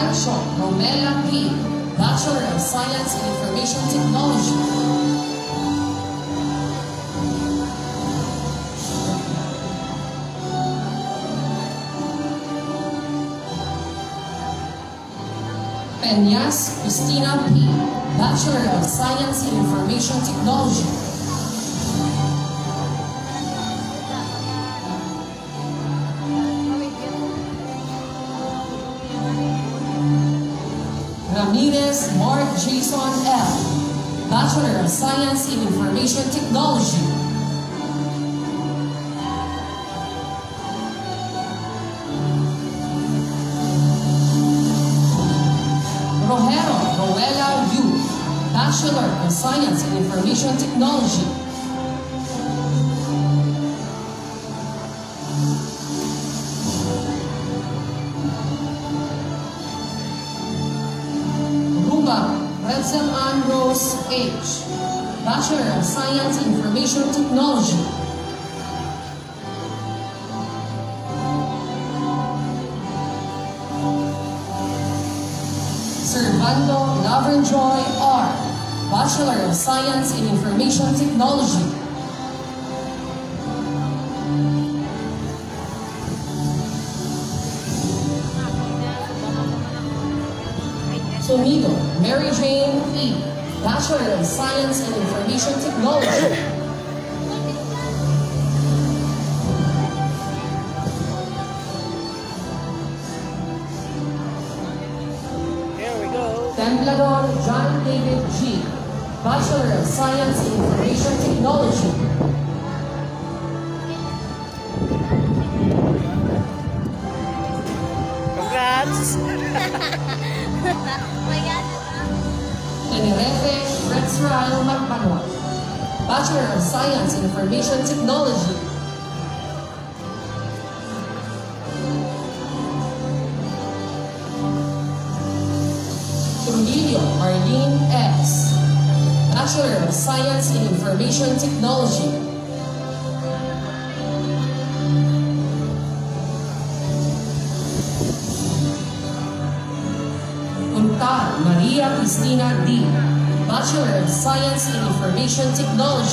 Arancio Romela P., Bachelor of Science in Information Technology. Peñas Cristina P., Bachelor of Science in Information Technology. Ramirez Mark Jason L., Bachelor of Science in Information Technology. Rojero Roela Yu, Bachelor of Science in Information Technology. Redzel Ann Rose H., Bachelor of Science in Information Technology. Servando Lavenjoy R., Bachelor of Science in Information Technology. Sumido Mary Jane E., Bachelor of Science in Information Technology. Here we go. Temblador John David G., Bachelor of Science in Information Technology. Congrats! Oh my God. Tenerete Rexrael Magbanwa, Bachelor of Science in Information Technology. Trujillo Arlene X., Bachelor of Science in Information Technology. Maria Cristina D., Bachelor of Science in Information Technology.